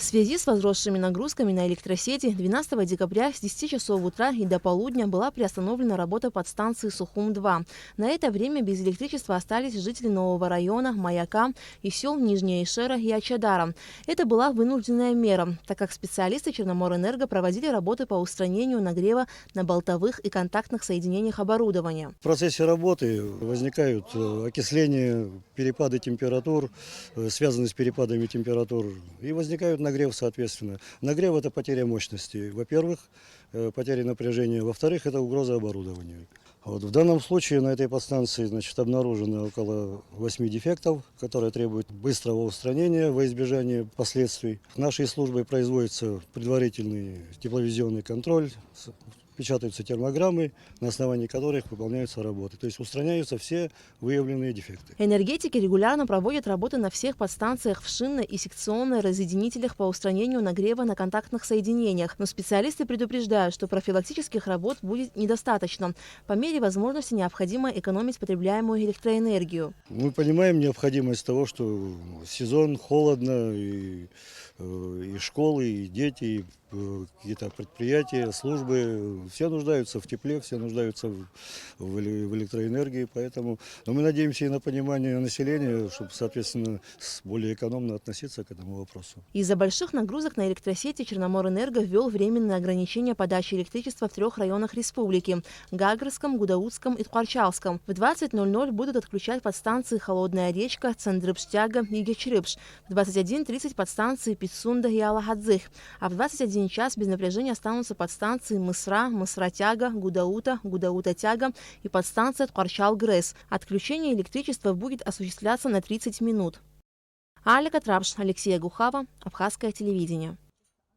В связи с возросшими нагрузками на электросети 12 декабря с 10 часов утра и до полудня была приостановлена работа подстанции Сухум-2. На это время без электричества остались жители нового района, Маяка и сел Нижняя Ишера и Ачадара. Это была вынужденная мера, так как специалисты Черноморэнерго проводили работы по устранению нагрева на болтовых и контактных соединениях оборудования. В процессе работы возникают окисление, перепады температур, связанные с перепадами температур, и возникают нагрев, соответственно. Нагрев – это потеря мощности, во-первых, потеря напряжения, во-вторых, это угроза оборудованию. В данном случае на этой подстанции обнаружено около 8 дефектов, которые требуют быстрого устранения во избежание последствий. Нашей службой производится предварительный тепловизионный контроль, печатаются термограммы, на основании которых выполняются работы. То есть устраняются все выявленные дефекты. Энергетики регулярно проводят работы на всех подстанциях в шинно- и секционно-разъединителях по устранению нагрева на контактных соединениях. Но специалисты предупреждают, что профилактических работ будет недостаточно. По мере возможности необходимо экономить потребляемую электроэнергию. Мы понимаем необходимость того, что сезон, холодно, и школы, и дети, и какие-то предприятия, службы, все нуждаются в тепле, все нуждаются в электроэнергии, поэтому мы надеемся и на понимание населения, чтобы, соответственно, более экономно относиться к этому вопросу. Из-за больших нагрузок на электросети Черноморэнерго ввел временное ограничение подачи электричества в 3 районах республики – Гагарском, Гудаутском и Ткачалском. В 20:00 будут отключать подстанции Холодная речка, Цендрыпштяга и Гечрыпш. В 21:30 подстанции Пицунда и Алахадзых. А в 21 час без напряжения останутся подстанции Мысра, Мысратяга, Гудаута, Гудаута-Тяга и подстанция Ткачал-Грэс. Отключение электричества будет осуществляться на 30 минут. Аля Катрабш, Алексей Гухава, Абхазское телевидение.